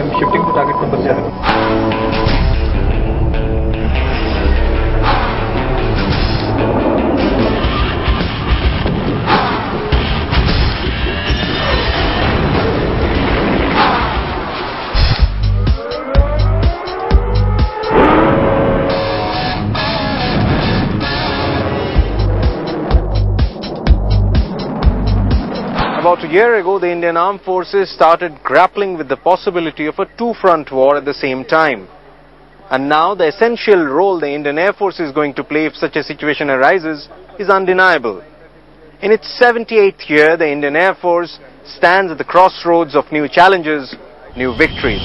am shifting to target number 7. About a year ago, the Indian Armed Forces started grappling with the possibility of a two-front war at the same time. And now the essential role the Indian Air Force is going to play if such a situation arises is undeniable. In its 78th year, the Indian Air Force stands at the crossroads of new challenges, new victories.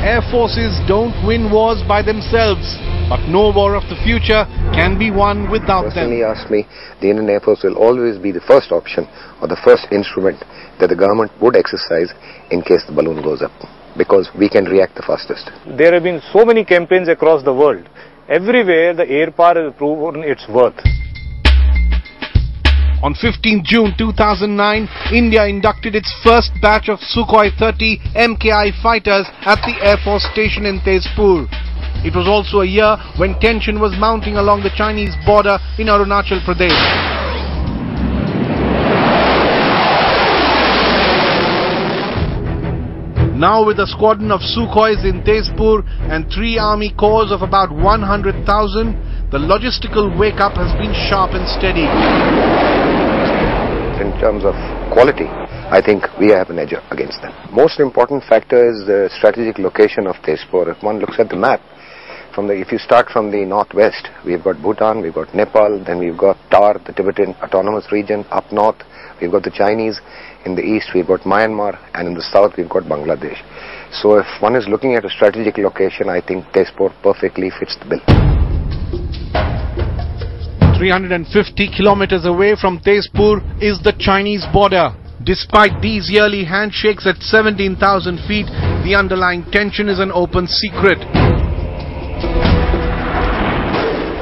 Air forces don't win wars by themselves, but no war of the future can be won without them. Personally asked me, the Indian Air Force will always be the first option or the first instrument that the government would exercise in case the balloon goes up, because we can react the fastest. There have been so many campaigns across the world. Everywhere the air power has proven its worth. On 15 June 2009, India inducted its first batch of Sukhoi 30 MKI fighters at the Air Force Station in Tezpur. It was also a year when tension was mounting along the Chinese border in Arunachal Pradesh. Now with a squadron of Sukhois in Tezpur and 3 army corps of about 100,000, the logistical wake-up has been sharp and steady. In terms of quality, I think we have an edge against them. Most important factor is the strategic location of Tezpur. If one looks at the map, if you start from the northwest, we've got Bhutan, we've got Nepal, then we've got Tar, the Tibetan Autonomous Region. Up north, we've got the Chinese. In the east, we've got Myanmar, and in the south, we've got Bangladesh. So if one is looking at a strategic location, I think Tezpur perfectly fits the bill. 350 kilometers away from Tezpur is the Chinese border. Despite these yearly handshakes at 17,000 feet, the underlying tension is an open secret.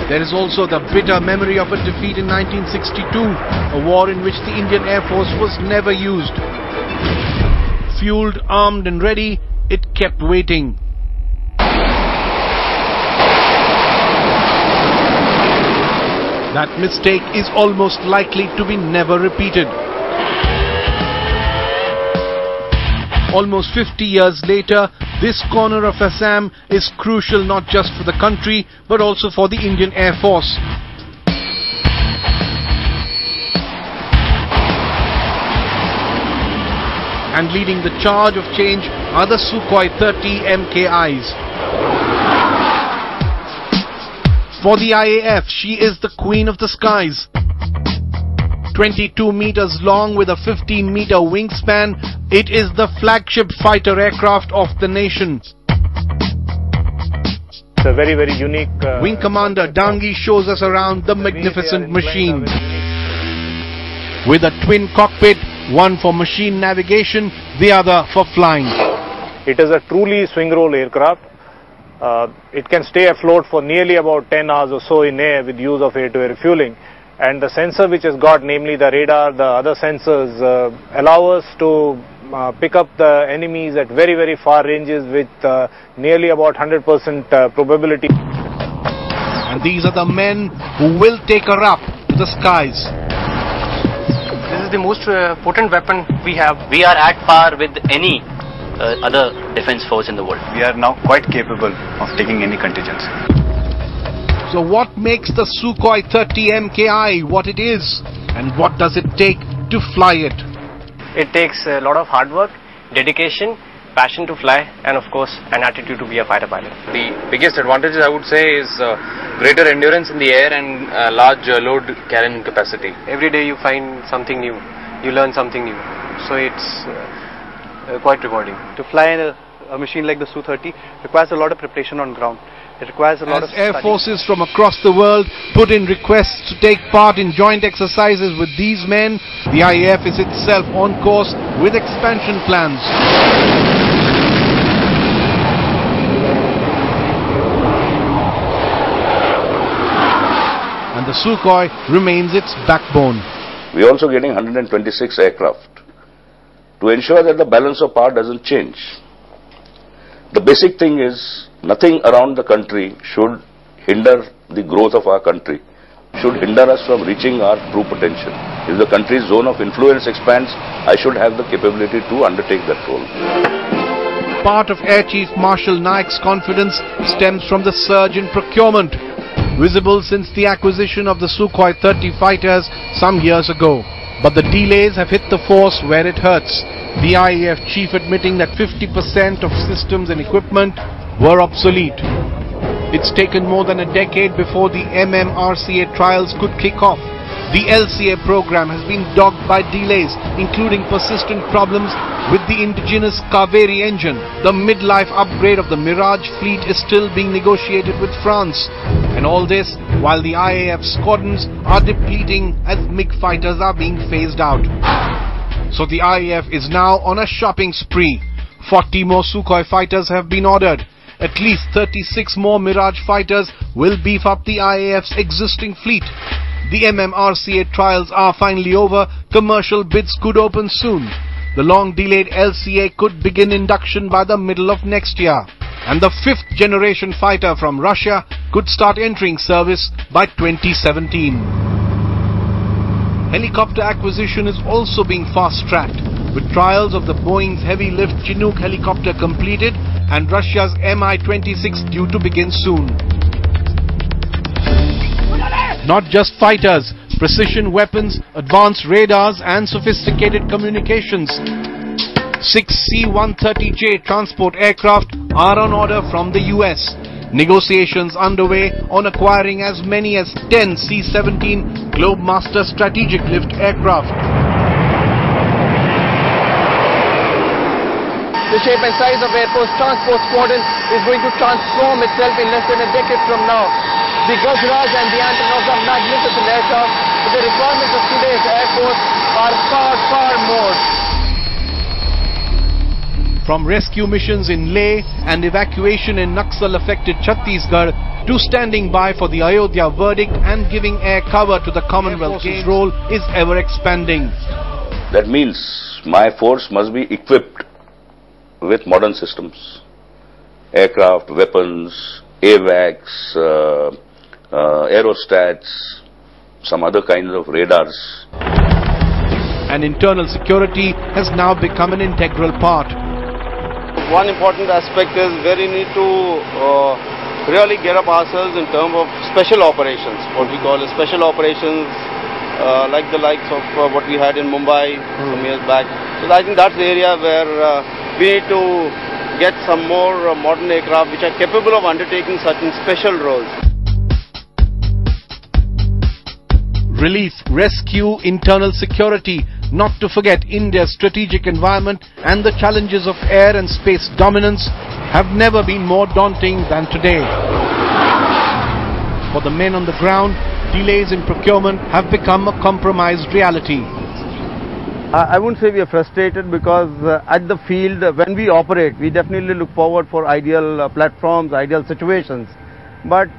There is also the bitter memory of a defeat in 1962, a war in which the Indian Air Force was never used. Fueled, armed and ready, it kept waiting. That mistake is almost likely to be never repeated. Almost 50 years later, this corner of Assam is crucial not just for the country, but also for the Indian Air Force. And leading the charge of change are the Sukhoi 30 MKIs. For the IAF, she is the queen of the skies. 22 meters long with a 15-meter wingspan, it is the flagship fighter aircraft of the nation. It's a very, very unique... Wing Commander Dangi shows us around the magnificent machine. With a twin cockpit, one for machine navigation, the other for flying. It is a truly swing roll aircraft. It can stay afloat for nearly about 10 hours or so in air with use of air-to-air refueling. And the sensor which has got, namely the radar, the other sensors, allow us to pick up the enemies at very, very far ranges with nearly about 100% probability. And these are the men who will take her up to the skies. This is the most potent weapon we have. We are at par with any other defense force in the world. We are now quite capable of taking any contingency. So what makes the Sukhoi 30 MKI what it is, and what does it take to fly it? It takes a lot of hard work, dedication, passion to fly, and of course an attitude to be a fighter pilot. The biggest advantage I would say is greater endurance in the air and large load carrying capacity. Every day you find something new, you learn something new, so it's quite rewarding. To fly a machine like the Su-30 requires a lot of preparation on ground. It requires a lot of Air forces from across the world put in requests to take part in joint exercises with these men, the IAF is itself on course with expansion plans. And the Sukhoi remains its backbone. We are also getting 126 aircraft to ensure that the balance of power doesn't change. The basic thing is nothing around the country should hinder the growth of our country, should hinder us from reaching our true potential. If the country's zone of influence expands, I should have the capability to undertake that role. Part of Air Chief Marshal Naik's confidence stems from the surge in procurement, visible since the acquisition of the Sukhoi 30 fighters some years ago. But the delays have hit the force where it hurts. The IAF chief admitting that 50% of systems and equipment were obsolete. It's taken more than a decade before the MMRCA trials could kick off. The LCA program has been dogged by delays, including persistent problems with the indigenous Kaveri engine. The midlife upgrade of the Mirage fleet is still being negotiated with France. And all this while the IAF squadrons are depleting as MiG fighters are being phased out. So the IAF is now on a shopping spree. 40 more Sukhoi fighters have been ordered. At least 36 more Mirage fighters will beef up the IAF's existing fleet. The MMRCA trials are finally over. Commercial bids could open soon. The long-delayed LCA could begin induction by the middle of next year. And the 5th generation fighter from Russia could start entering service by 2017. Helicopter acquisition is also being fast-tracked, with trials of the Boeing's heavy-lift Chinook helicopter completed and Russia's Mi-26 due to begin soon. Not just fighters, precision weapons, advanced radars and sophisticated communications. 6 C-130J transport aircraft are on order from the US. Negotiations underway on acquiring as many as 10 C-17 Globemaster strategic lift aircraft. The shape and size of Air Force Transport Squadron is going to transform itself in less than a decade from now. The Gajraj and the Antonovs are magnificent aircraft, but the requirements of today's Air Force are far, far more. From rescue missions in Leh and evacuation in Naxal-affected Chhattisgarh to standing by for the Ayodhya verdict and giving air cover to the Commonwealth's role is ever expanding. That means my force must be equipped with modern systems, aircraft, weapons, AWACS, aerostats, some other kinds of radars. And internal security has now become an integral part. One important aspect is where we need to really get up ourselves in terms of special operations, what we call special operations, like the likes of what we had in Mumbai some years back. So I think that's the area where we need to get some more modern aircraft which are capable of undertaking certain special roles. Relief, rescue, internal security, not to forget India's strategic environment and the challenges of air and space dominance have never been more daunting than today. For the men on the ground, delays in procurement have become a compromised reality. I wouldn't say we are frustrated because at the field, when we operate, we definitely look forward for ideal platforms, ideal situations. But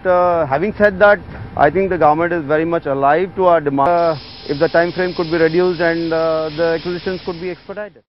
having said that, I think the government is very much alive to our demand. If the time frame could be reduced and the acquisitions could be expedited.